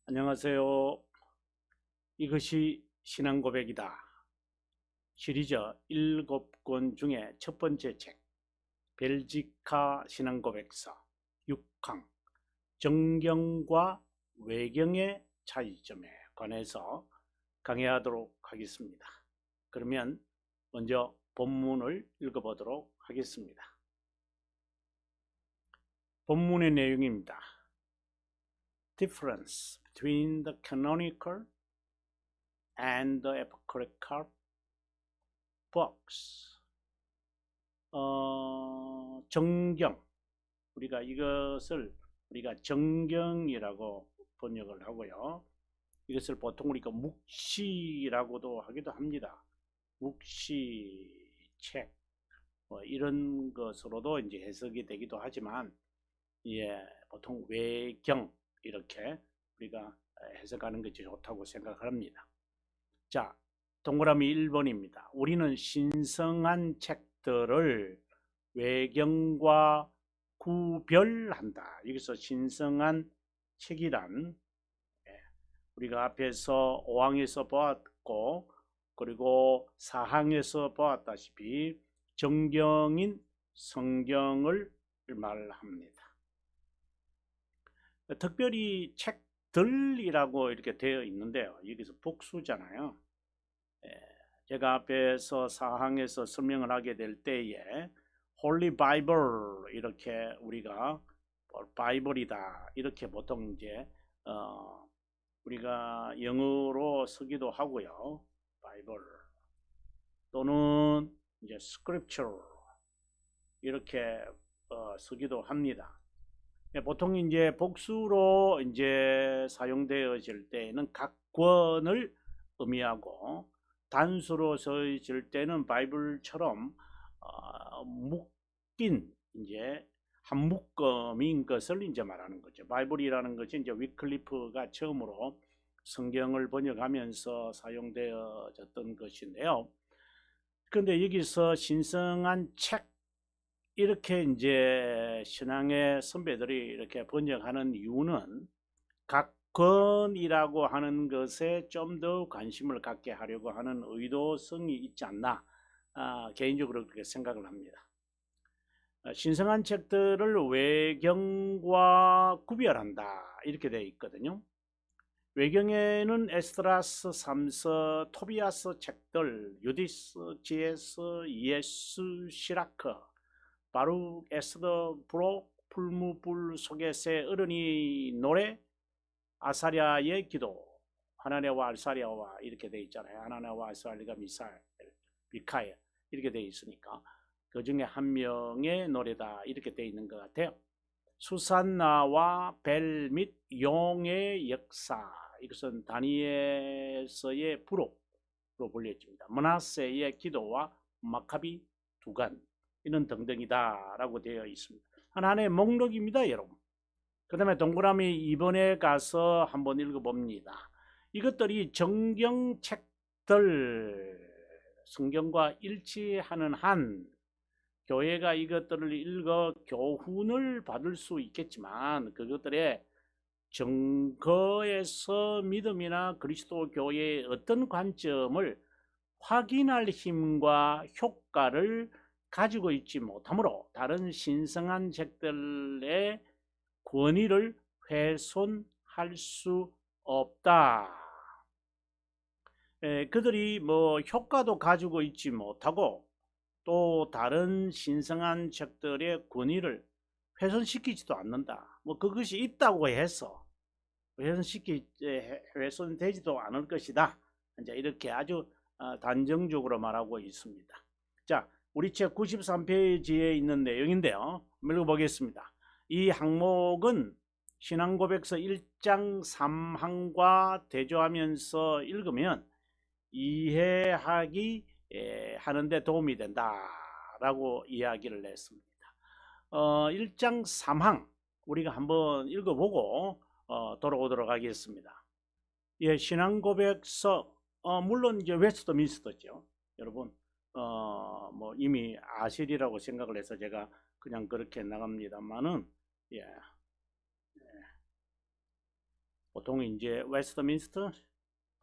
안녕하세요. 이것이 신앙 고백이다. 시리즈 7권 중에 첫 번째 책, 벨지카 신앙 고백서 6항, 정경과 외경의 차이점에 관해서 강의하도록 하겠습니다. 그러면 먼저 본문을 읽어보도록 하겠습니다. 본문의 내용입니다. Difference between the canonical and the apocryphal books. 정경, 우리가 이것을 정경이라고 번역을 하고요. 이것을 보통 우리가 묵시라고도 하기도 합니다. 묵시책, 이런 것으로도 이제 해석이 되기도 하지만, 보통 외경 이렇게 우리가 해석하는 것이 좋다고 생각합니다. 자, 동그라미 1번입니다. 우리는 신성한 책들을 외경과 구별한다. 여기서 신성한 책이란 우리가 앞에서 5항에서 보았고 그리고 4항에서 보았다시피 정경인 성경을 말합니다. 특별히 책들이라고 이렇게 되어 있는데요. 여기서 복수잖아요. 제가 앞에서 4항에서 설명을 하게 될 때에 Holy Bible 이렇게 우리가 바이블이다 이렇게 보통 이제 우리가 영어로 쓰기도 하고요. 바이블 또는 이제 Scripture 이렇게 쓰기도 합니다. 보통 이제 복수로 이제 사용되어질 때에는 각 권을 의미하고 단수로 써질 때는 바이블처럼 묶인 이제 한 묶음인 것을 이제 말하는 거죠. 바이블이라는 것이 이제 위클리프가 처음으로 성경을 번역하면서 사용되어졌던 것인데요. 그런데 여기서 신성한 책 이렇게 이제 신앙의 선배들이 이렇게 번역하는 이유는 각 권이라고 하는 것에 좀 더 관심을 갖게 하려고 하는 의도성이 있지 않나 개인적으로 그렇게 생각을 합니다. 신성한 책들을 외경과 구별한다 이렇게 되어 있거든요. 외경에는 에스드라스, 삼서, 토비아스 책들, 유디스, 지에스, 예수, 시라크, 바룩, 에스더, 브록, 풀무불 속의 새 어른이 노래, 아사랴의 기도, 하나네와 알사랴와 이렇게 돼 있잖아요. 하나네와 알사랴가 미카엘 이렇게 돼 있으니까 그 중에 한 명의 노래다 이렇게 돼 있는 것 같아요. 수산나와 벨 및 용의 역사, 이것은 다니엘서의 부록으로 불려집니다. 므낫세의 기도와 마카비 두간 이는 등등이다 라고 되어 있습니다. 하나의 목록입니다, 여러분. 그 다음에 동그라미 2번에 가서 한번 읽어봅니다. 이것들이 정경책들, 성경과 일치하는 한 교회가 이것들을 읽어 교훈을 받을 수 있겠지만 그것들의 증거에서 믿음이나 그리스도 교회의 어떤 관점을 확인할 힘과 효과를 가지고 있지 못하므로 다른 신성한 책들의 권위를 훼손할 수 없다. 그들이 뭐 효과도 가지고 있지 못하고 또 다른 신성한 책들의 권위를 훼손시키지도 않는다. 뭐 그것이 있다고 해서 훼손되지도 않을 것이다. 이제 이렇게 아주 단정적으로 말하고 있습니다. 자, 우리 책 93페이지에 있는 내용인데요. 읽어보겠습니다. 이 항목은 신앙고백서 1장 3항과 대조하면서 읽으면 이해하기 하는데 도움이 된다라고 이야기를 했습니다. 1장 3항 우리가 한번 읽어보고 돌아오도록 하겠습니다. 신앙고백서 물론 이제 웨스트민스터죠. 여러분 뭐 이미 아시리라고 생각을 해서 제가 그냥 그렇게 나갑니다만은 보통 이제 웨스트민스터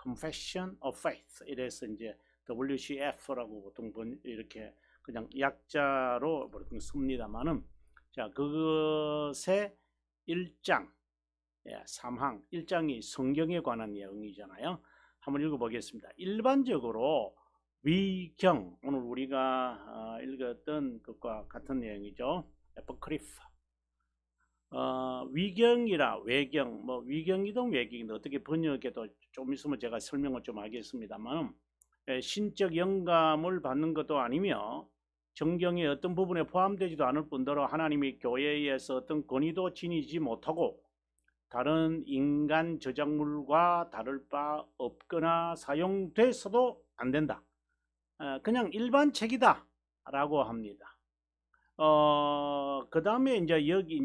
Confession of Faith 이래서 이제 WCF라고 보통 이렇게 그냥 약자로 보통 씁니다만은, 자, 그것의 1장 3항 1장이 성경에 관한 내용이잖아요. 한번 읽어보겠습니다. 일반적으로 위경, 오늘 우리가 읽었던 것과 같은 내용이죠. 에포크리프. 위경이라 외경, 뭐 위경이든 외경이든 어떻게 번역해도 좀 있으면 제가 설명을 좀 하겠습니다만, 신적 영감을 받는 것도 아니며 성경의 어떤 부분에 포함되지도 않을 뿐더러 하나님이 교회에서 어떤 권위도 지니지 못하고 다른 인간 저작물과 다를 바 없거나 사용돼서도 안 된다. 그냥 일반 책이다 라고 합니다. 그 다음에 이제 여기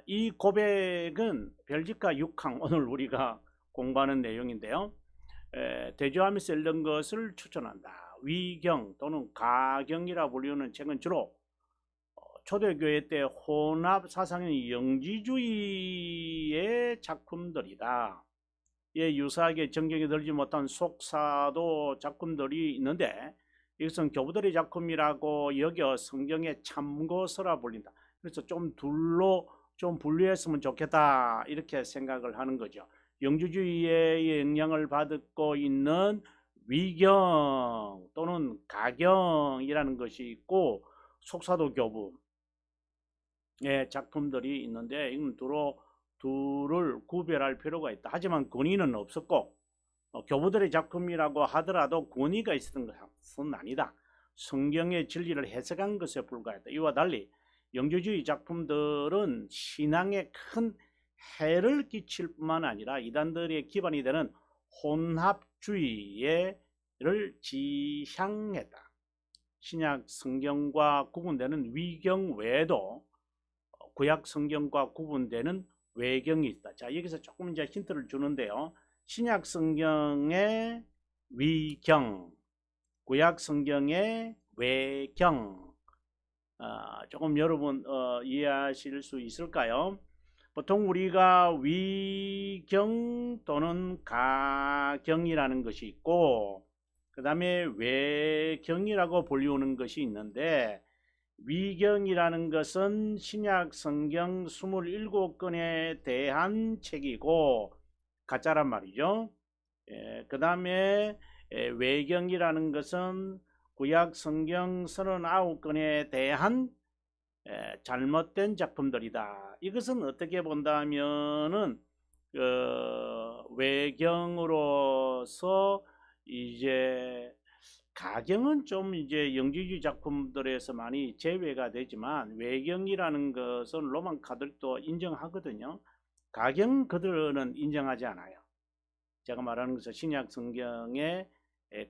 이 고백은 별지가 6항, 오늘 우리가 공부하는 내용인데요. 대조하면서 읽는 것을 추천한다. 위경 또는 가경이라 불리는 책은 주로 초대교회 때 혼합 사상의 영지주의의 작품들이다. 유사하게 정경에 들지 못한 속사도 작품들이 있는데 이것은 교부들의 작품이라고 여겨 성경의 참고서라 불린다. 그래서 좀 둘로 좀 분류했으면 좋겠다 이렇게 생각을 하는 거죠. 영주주의의 영향을 받고 있는 위경 또는 가경이라는 것이 있고 속사도 교부의 작품들이 있는데 이건 둘을 구별할 필요가 있다. 하지만 권위는 없었고 교부들의 작품이라고 하더라도 권위가 있었던 것은 아니다. 성경의 진리를 해석한 것에 불과했다. 이와 달리 영주주의 작품들은 신앙에 큰 해를 끼칠 뿐만 아니라 이단들의 기반이 되는 혼합주의를 지향했다. 신약 성경과 구분되는 위경 외에도 구약 성경과 구분되는 외경이 있다. 자, 여기서 조금 이제 힌트를 주는데요. 신약 성경의 위경, 구약 성경의 외경, 조금 여러분 이해하실 수 있을까요? 보통 우리가 위경 또는 가경이라는 것이 있고 그 다음에 외경이라고 불리우는 것이 있는데, 위경이라는 것은 신약 성경 27권에 대한 책이고 가짜란 말이죠. 그 다음에 외경이라는 것은 구약 성경 39권에 대한 잘못된 작품들이다. 이것은 어떻게 본다면은 외경으로서 이제 가경은 좀 이제 영지주의 작품들에서 많이 제외가 되지만 외경이라는 것은 로만 카톨릭도 인정하거든요. 가경 그들은 인정하지 않아요. 제가 말하는 것은 신약 성경에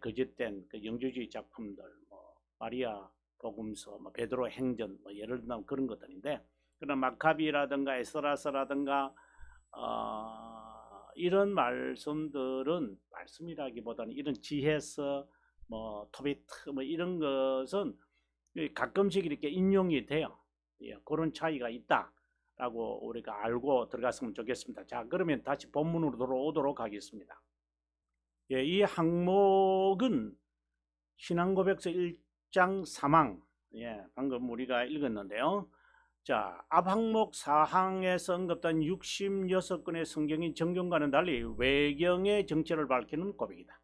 거짓된 그 영지주의 작품들, 뭐 마리아 복음서, 뭐 베드로 행전, 뭐 예를 들면 그런 것들인데, 그런 마카비라든가 에스라서라든가 이런 말씀들은 말씀이라기보다는 이런 지혜서, 뭐 토비트, 뭐 이런 것은 가끔씩 이렇게 인용이 돼요. 그런 차이가 있다라고 우리가 알고 들어갔으면 좋겠습니다. 자, 그러면 다시 본문으로 돌아오도록 하겠습니다. 이 항목은 신앙고백서 1장 3항, 방금 우리가 읽었는데요. 자, 앞 항목 4항에서 언급된 66권의 성경인 정경과는 달리 외경의 정체를 밝히는 고백이다.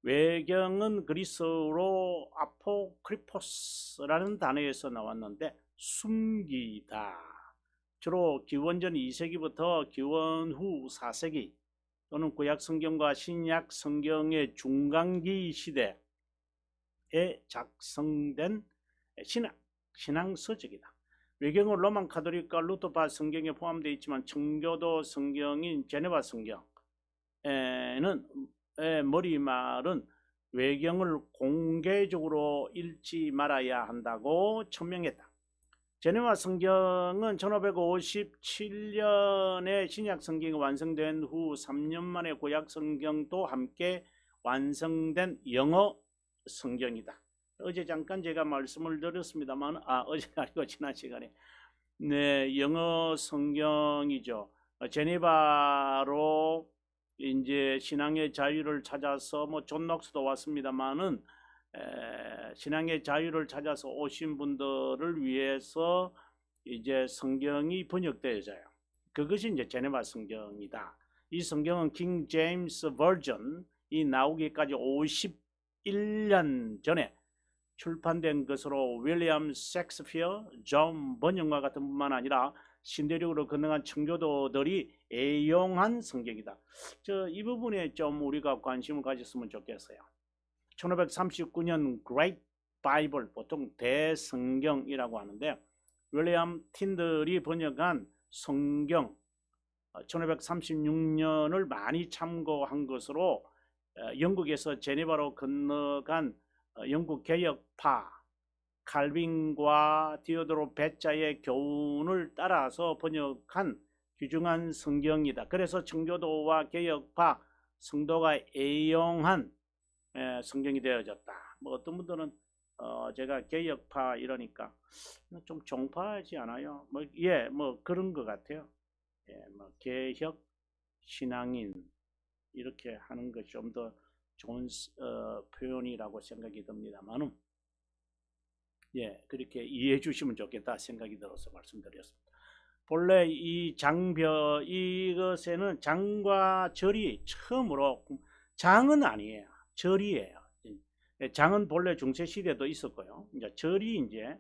외경은 그리스어로 아포크리포스라는 단어에서 나왔는데 숨기다. 주로 기원전 2세기부터 기원 후 4세기 또는 구약 성경과 신약 성경의 중간기 시대에 작성된 신앙서적이다. 외경은 로만 카톨릭과 루터파 성경에 포함되어 있지만 청교도 성경인 제네바 성경에는 머리말은 외경을 공개적으로 읽지 말아야 한다고 천명했다. 제네바 성경은 1557년에 신약 성경이 완성된 후 3년 만에 구약 성경도 함께 완성된 영어 성경이다. 어제 잠깐 제가 말씀을 드렸습니다만, 어제가 아니고 지난 시간에 네, 영어 성경이죠. 제네바로 이제 신앙의 자유를 찾아서 뭐 존 녹스도 왔습니다만은 신앙의 자유를 찾아서 오신 분들을 위해서 이제 성경이 번역되어져요. 그것이 이제 제네바 성경이다. 이 성경은 킹 제임스 버전이 나오기까지 51년 전에 출판된 것으로 윌리엄 셰익스피어, 존 번역과 같은 뿐만 아니라 신대륙으로 건너간 청교도들이 애용한 성경이다. 이 부분에 좀 우리가 관심을 가졌으면 좋겠어요. 1539년 Great Bible, 보통 대성경이라고 하는데, 윌리엄 틴들이 번역한 성경 1536년을 많이 참고한 것으로 영국에서 제네바로 건너간 영국 개혁파 칼빈과 디오도로 베자의 교훈을 따라서 번역한 귀중한 성경이다. 그래서 청교도와 개혁파 성도가 애용한 성경이 되어졌다. 뭐 어떤 분들은 제가 개혁파 이러니까 좀 종파하지 않아요? 뭐 그런 것 같아요. 뭐 개혁 신앙인 이렇게 하는 것이 좀 더 좋은 표현이라고 생각이 듭니다만은, 그렇게 이해해 주시면 좋겠다 생각이 들어서 말씀드렸습니다. 본래 이 장벼 이것에는 장과 절이 처음으로, 장은 아니에요, 절이에요. 장은 본래 중세 시대도 있었고요. 이제 절이 이제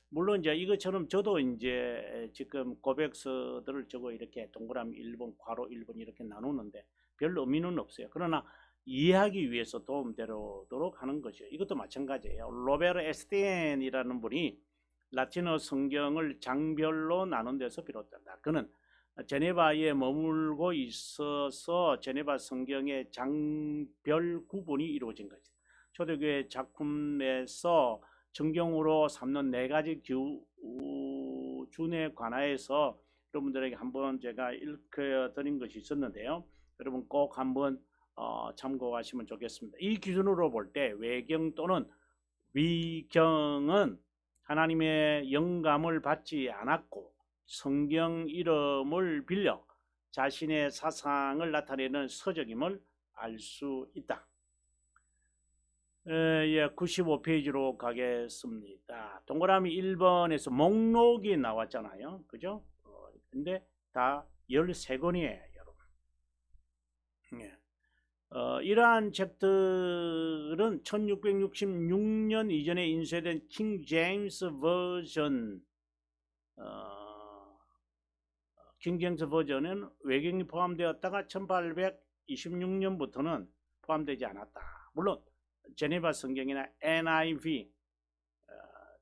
물론 이제 이것처럼 저도 이제 지금 고백서들을 적어 이렇게 동그라미 1번, 괄호 1번 이렇게 나누는데 별 의미는 없어요. 그러나 이해하기 위해서 도움되도록 하는 것이죠. 이것도 마찬가지예요. 로베르 에스티엔이라는 분이 라틴어 성경을 장별로 나눈 데서 비롯된다. 그는 제네바에 머물고 있어서 제네바 성경의 장별 구분이 이루어진 것이다. 초대교회 작품에서 정경으로 삼는 4가지 기준에 관하여서 여러분들에게 한번 제가 읽어드린 것이 있었는데요. 여러분 꼭 한번 참고하시면 좋겠습니다. 이 기준으로 볼 때 외경 또는 위경은 하나님의 영감을 받지 않았고 성경 이름을 빌려 자신의 사상을 나타내는 서적임을 알 수 있다. 95페이지로 가겠습니다. 동그라미 1번에서 목록이 나왔잖아요. 그죠? 근데 다 13권이에요, 여러분. 이러한 책들은 1666년 이전에 인쇄된 킹 제임스 버전, 킹 제임스 버전은 외경이 포함되었다가 1826년부터는 포함되지 않았다. 물론 제네바 성경이나 NIV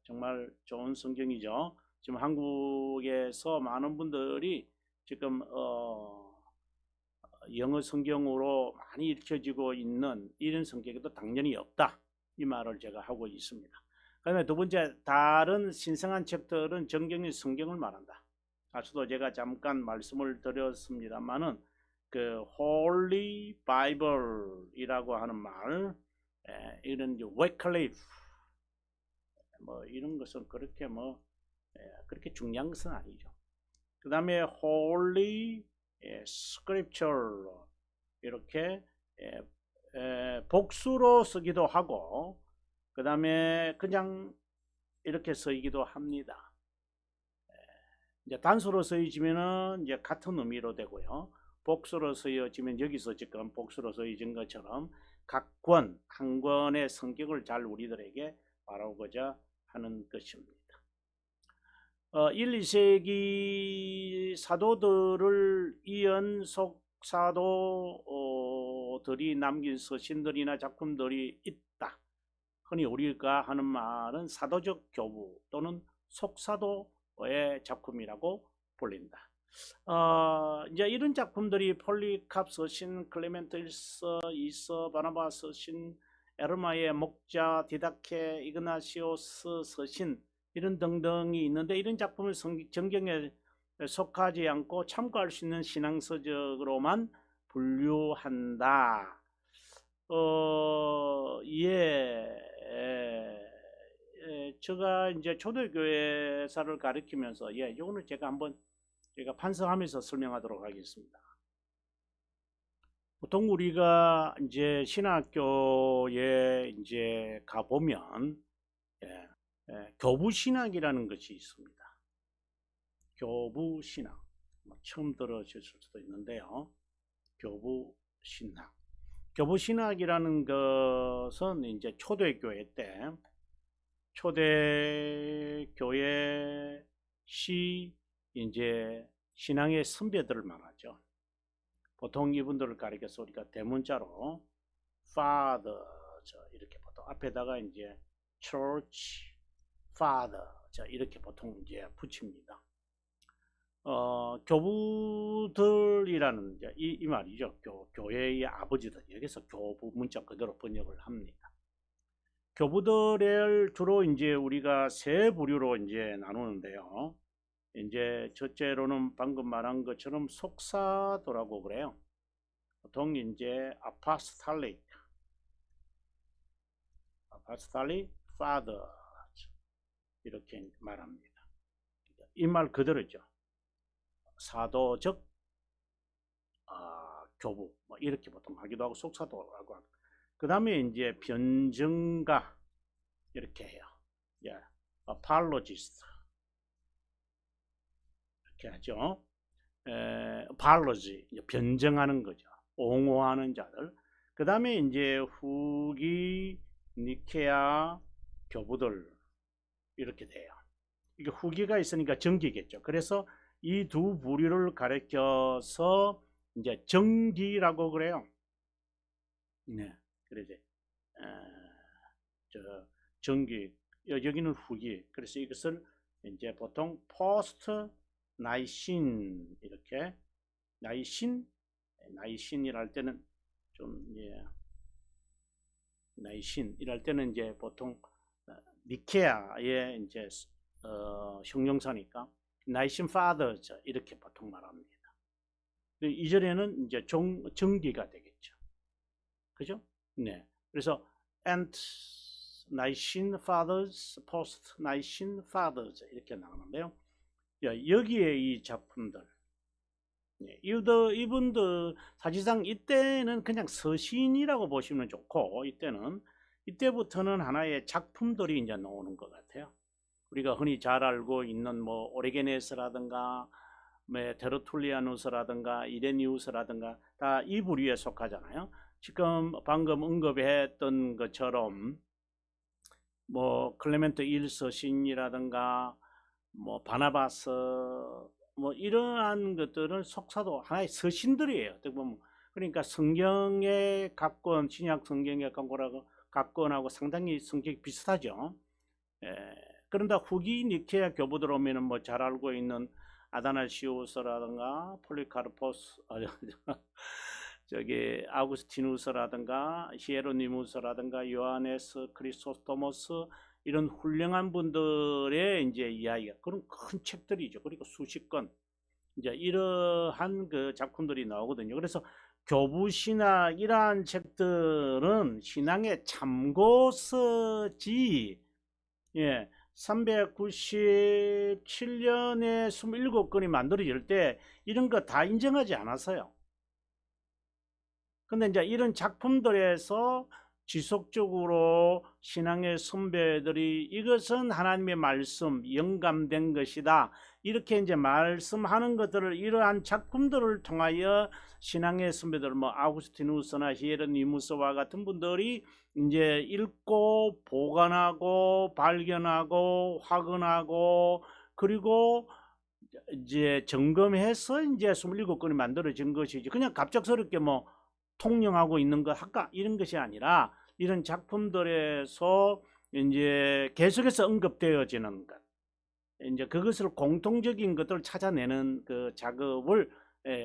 정말 좋은 성경이죠. 지금 한국에서 많은 분들이 지금 영어 성경으로 많이 읽혀지고 있는 이런 성경도 당연히 없다, 이 말을 제가 하고 있습니다. 그다음에 두 번째, 다른 신성한 책들은 정경의 성경을 말한다. 앞서도 제가 잠깐 말씀을 드렸습니다만은 그 Holy Bible이라고 하는 말, 이런 웨클리프 뭐 이런 것은 그렇게 그렇게 중요한 것은 아니죠. 그 다음에 Holy Scripture 이렇게 복수로 쓰기도 하고, 그 다음에 그냥 이렇게 쓰이기도 합니다. 이제 단수로 쓰여지면은 이제 같은 의미로 되고요. 복수로 쓰여지면 여기서 지금 복수로 쓰여진 것처럼 각 권, 한 권의 성격을 잘 우리들에게 바라보고자 하는 것입니다. 1, 2세기 사도들을 이은 속사도들이 남긴 서신들이나 작품들이 있다. 흔히 우리가 하는 말은 사도적 교부 또는 속사도의 작품이라고 불린다. 이제 이런 작품들이 폴리캅 서신, 클레멘트 1서, 2서, 바나바 서신, 에르마의 목자, 디다케, 이그나시오스 서신 이런 등등이 있는데, 이런 작품을 정경에 속하지 않고 참고할 수 있는 신앙서적으로만 분류한다. 제가 이제 초대교회사를 가르치면서 이거는 제가 한번 판서하면서 설명하도록 하겠습니다. 보통 우리가 이제 신학교에 이제 가보면 교부신학이라는 것이 있습니다. 교부신학 처음 들으실 수도 있는데요. 교부신학. 교부신학이라는 것은 이제 초대교회 때 초대교회 이제 신앙의 선배들을 말하죠. 보통 이분들을 가리켜서 우리가 대문자로 father 이렇게 보통 앞에다가 이제 church father 이렇게 보통 이제 붙입니다. 교부들이라는 이제 이 말이죠. 교회의 아버지들. 여기서 교부 문자 그대로 번역을 합니다. 교부들을 주로 이제 우리가 세 부류로 이제 나누는데요. 이제 첫째로는 방금 말한 것처럼 속사도라고 그래요. 보통 이제 apostolic father 이렇게 말합니다. 이 말 그대로죠. 사도적 교부 뭐 이렇게 보통 하기도 하고 속사도라고 하고, 그 다음에 이제 변증가 이렇게 해요. apologist 이렇게 하죠. apology 변증하는 거죠. 옹호하는 자들. 그 다음에 이제 후기 니케아 교부들 이렇게 돼요. 이게 후기가 있으니까 정기겠죠. 그래서 이 두 부류를 가리켜서 이제 정기라고 그래요. 네, 그래서 정기, 여기는 후기. 그래서 이것을 이제 보통 포스트 나이신 이렇게 나이신이랄 때는 좀 나이신이랄 때는 이제 보통 니케아의 이제 형용사니까 나이신 파더 이렇게 보통 말합니다. 이전에는 이제 정기가 되겠죠. 그죠? 네. 그래서 and 나이신 fathers, post 나이신 fathers 이렇게 나오는데요. 여기에 이 작품들, 이분들 사실상 이때는 그냥 서신이라고 보시면 좋고, 이때부터는 하나의 작품들이 이제 나오는 것 같아요. 우리가 흔히 잘 알고 있는 뭐 오리게네스라든가 테르툴리아누스라든가 이레니우스라든가 다 이 부류에 속하잖아요. 지금 방금 언급했던 것처럼 뭐 클레멘트 1서신이라든가 뭐 바나바스 뭐 이러한 것들은 속사도 하나의 서신들이에요. 어떻게 보면 그러니까 성경의 각권, 신약 성경의 각권하고 상당히 성격이 비슷하죠. 그런데 후기 니케아 교부들 오면은 뭐 잘 알고 있는 아다나시우스라든가 폴리카르포스 아우구스티누스라든가 히에로니무스라든가 요하네스, 크리소스토모스 이런 훌륭한 분들의 이제 이야기가 그런 큰 책들이죠. 그리고 수십 권 이제 이러한 그 작품들이 나오거든요. 그래서 교부신학 이러한 책들은 신앙의 참고서지. 397년에 27권이 만들어질 때 이런 거 다 인정하지 않았어요. 근데 이제 이런 작품들에서 지속적으로 신앙의 선배들이 이것은 하나님의 말씀, 영감된 것이다. 이렇게 이제 말씀하는 것들을 이러한 작품들을 통하여 신앙의 선배들, 뭐 아우구스티누스나 히에로니무스와 같은 분들이 이제 읽고 보관하고 발견하고 확언하고 그리고 이제 점검해서 이제 27권이 만들어진 것이지. 그냥 갑작스럽게 뭐 통용하고 있는 것 할까 이런 것이 아니라 이런 작품들에서 이제 계속해서 언급되어지는 것, 이제 그것을 공통적인 것들을 찾아내는 그 작업을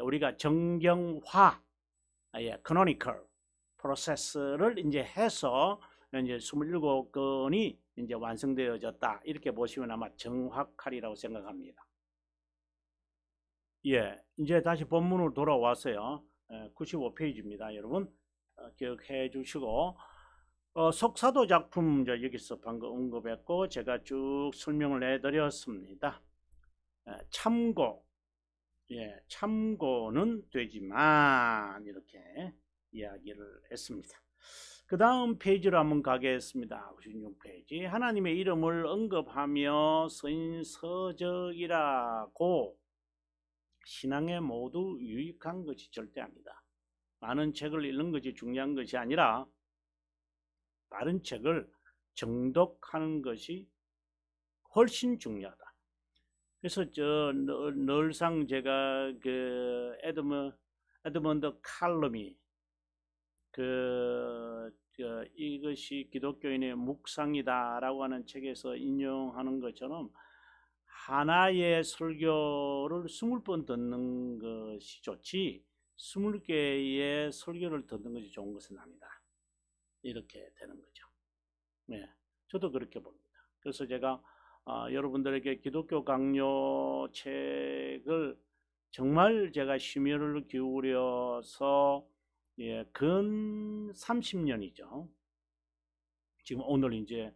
우리가 정경화, canonical 프로세스를 이제 해서 이제 27권이 이제 완성되어졌다 이렇게 보시면 아마 정확하리라고 생각합니다. 이제 다시 본문으로 돌아왔어요. 95페이지입니다. 여러분 기억해 주시고, 속사도 작품 여기서 방금 언급했고 제가 쭉 설명을 해드렸습니다. 참고, 참고는 되지만 이렇게 이야기를 했습니다. 그 다음 페이지로 한번 가겠습니다. 96페이지. 하나님의 이름을 언급하며 쓰인 서적이라고 신앙에 모두 유익한 것이 절대 아니다. 많은 책을 읽는 것이 중요한 것이 아니라 다른 책을 정독하는 것이 훨씬 중요하다. 그래서 늘상 제가 그 에드먼드 칼럼이 이것이 기독교인의 묵상이다라고 하는 책에서 인용하는 것처럼 하나의 설교를 20번 듣는 것이 좋지 20개의 설교를 듣는 것이 좋은 것은 아니다. 이렇게 되는 거죠. 저도 그렇게 봅니다. 그래서 제가 여러분들에게 기독교 강요 책을 정말 제가 심혈을 기울여서 근 30년이죠. 지금 오늘 이제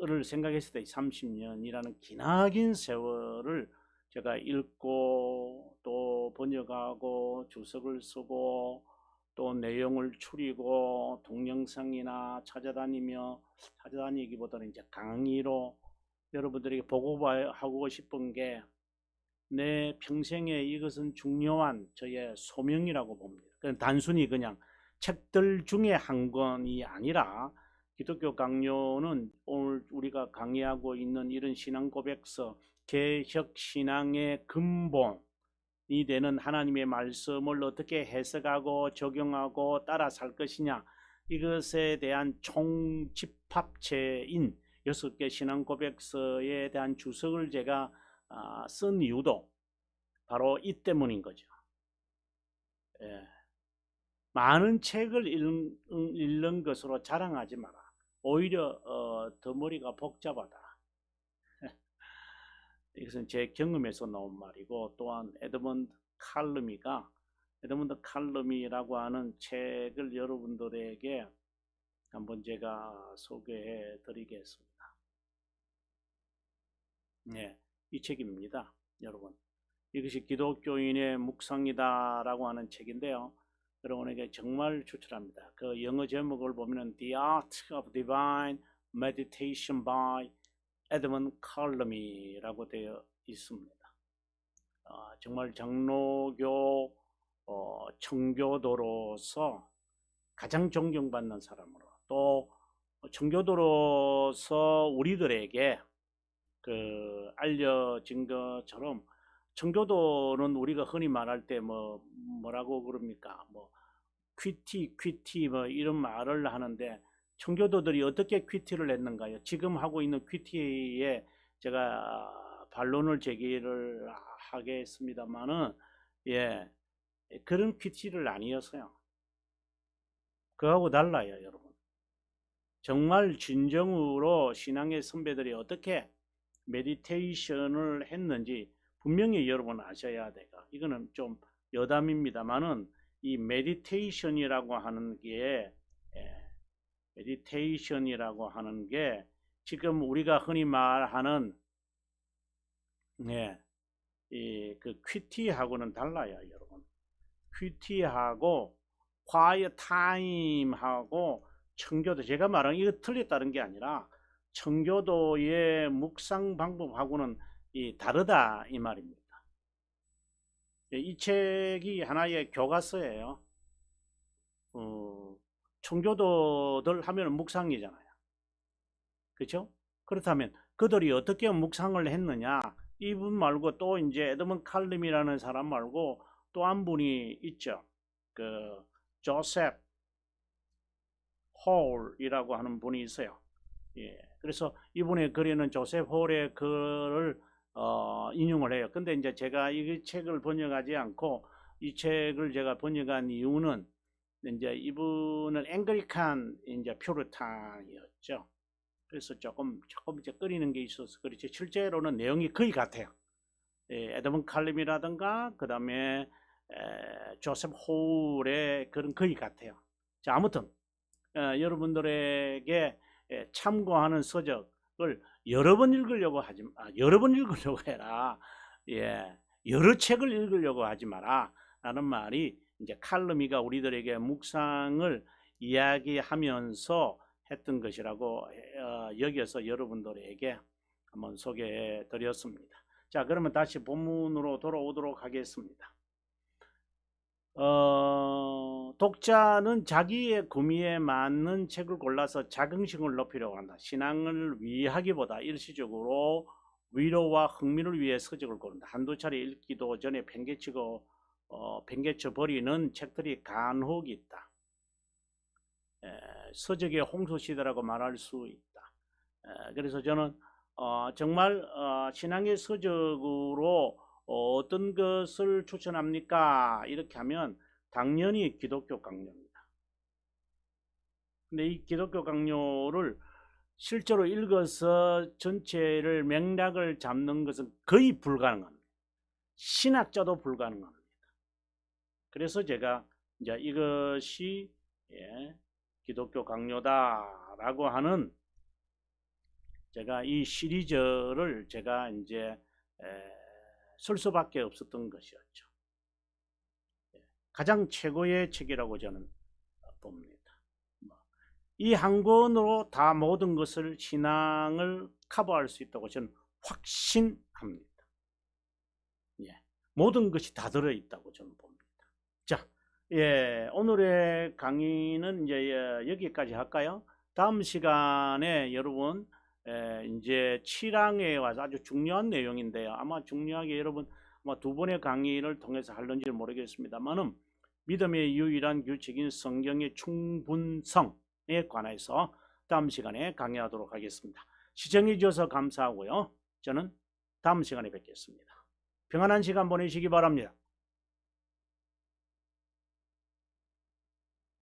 을을 생각했을 때 30년이라는 기나긴 세월을 제가 읽고 또 번역하고 주석을 쓰고 또 내용을 추리고 동영상이나 찾아다니기보다는 이제 강의로 여러분들에게 보고하고 싶은 게 내 평생에 이것은 중요한 저의 소명이라고 봅니다. 단순히 그냥 책들 중에 한 권이 아니라 기독교 강요는 오늘 우리가 강의하고 있는 이런 신앙 고백서 개혁 신앙의 근본이 되는 하나님의 말씀을 어떻게 해석하고 적용하고 따라 살 것이냐, 이것에 대한 총집합체인 6개 신앙 고백서에 대한 주석을 제가 쓴 이유도 바로 이 때문인 거죠. 많은 책을 읽는 것으로 자랑하지 마라. 오히려 더 머리가 복잡하다. 이것은 제 경험에서 나온 말이고, 또한 에드먼드 칼럼이라고 하는 책을 여러분들에게 한번 제가 소개해 드리겠습니다. 이 책입니다, 여러분. 이것이 기독교인의 묵상이다라고 하는 책인데요. 여러분에게 정말 추천합니다. 그 영어 제목을 보면 The Art of Divine Meditation by Edmund Callamy라고 되어 있습니다. 정말 장로교 청교도로서 가장 존경받는 사람으로, 또 청교도로서 우리들에게 알려진 것처럼 청교도는 우리가 흔히 말할 때 뭐라고 그럽니까? 퀴티 이런 말을 하는데, 청교도들이 어떻게 퀴티를 했는가요? 지금 하고 있는 퀴티에 제가 반론을 제기를 하겠습니다만은, 그런 퀴티를 아니었어요. 그거하고 달라요, 여러분. 정말 진정으로 신앙의 선배들이 어떻게 메디테이션을 했는지 분명히 여러분 아셔야 돼요. 이거는 좀 여담입니다만은, 이 메디테이션이라고 하는 게 지금 우리가 흔히 말하는 그 퀴티하고는 달라요, 여러분. 퀴티하고 quiet time하고 청교도, 제가 말하는 이거 틀렸다는 게 아니라 청교도의 묵상 방법하고는 다르다 이 말입니다. 이 책이 하나의 교과서예요. 청교도들 하면 묵상이잖아요. 그렇죠? 그렇다면 그들이 어떻게 묵상을 했느냐, 이분 말고 또 이제 에드먼드 칼럼이라는 사람 말고 또 한 분이 있죠. 그 조셉 홀이라고 하는 분이 있어요. 그래서 이분의 글에는 조셉 홀의 글을 인용을 해요. 근데 이제 제가 이 책을 번역하지 않고 이 책을 제가 번역한 이유는 이제 이분은 앵글리칸 이제 퓨리탄이었죠. 그래서 조금 이제 꺼리는 게 있어서 그렇지, 실제로는 내용이 거의 같아요. 에드먼드 칼럼이라든가 그 다음에 조셉 홀의 글은 거의 같아요. 자, 아무튼 여러분들에게 참고하는 서적을 여러 번 읽으려고 여러 번 읽으려고 해라. 예, 여러 책을 읽으려고 하지 마라. 라는 말이 이제 칼럼이가 우리들에게 묵상을 이야기하면서 했던 것이라고 여기서 여러분들에게 한번 소개해 드렸습니다. 자, 그러면 다시 본문으로 돌아오도록 하겠습니다. 독자는 자기의 구미에 맞는 책을 골라서 자긍심을 높이려고 한다. 신앙을 위하기보다 일시적으로 위로와 흥미를 위해 서적을 고른다. 한두 차례 읽기도 전에 팽개쳐 버리는 책들이 간혹 있다. 서적의 홍수시대라고 말할 수 있다. 그래서 저는 정말 신앙의 서적으로 어떤 것을 추천합니까? 이렇게 하면 당연히 기독교 강요입니다. 근데 이 기독교 강요를 실제로 읽어서 전체를 맥락을 잡는 것은 거의 불가능합니다. 신학자도 불가능합니다. 그래서 제가 이제 이것이 기독교 강요다라고 하는 제가 이 시리즈를 제가 이제 쓸 수밖에 없었던 것이었죠. 가장 최고의 책이라고 저는 봅니다. 이 한 권으로 다 모든 것을 신앙을 커버할 수 있다고 저는 확신합니다. 모든 것이 다 들어있다고 저는 봅니다. 자, 오늘의 강의는 이제 여기까지 할까요? 다음 시간에 여러분 이제 7항에 와서 아주 중요한 내용인데요. 아마 중요하게 여러분 아마 두 번의 강의를 통해서 할는지 모르겠습니다만은 믿음의 유일한 규칙인 성경의 충분성에 관해서 다음 시간에 강의하도록 하겠습니다. 시청해 주셔서 감사하고요. 저는 다음 시간에 뵙겠습니다. 평안한 시간 보내시기 바랍니다.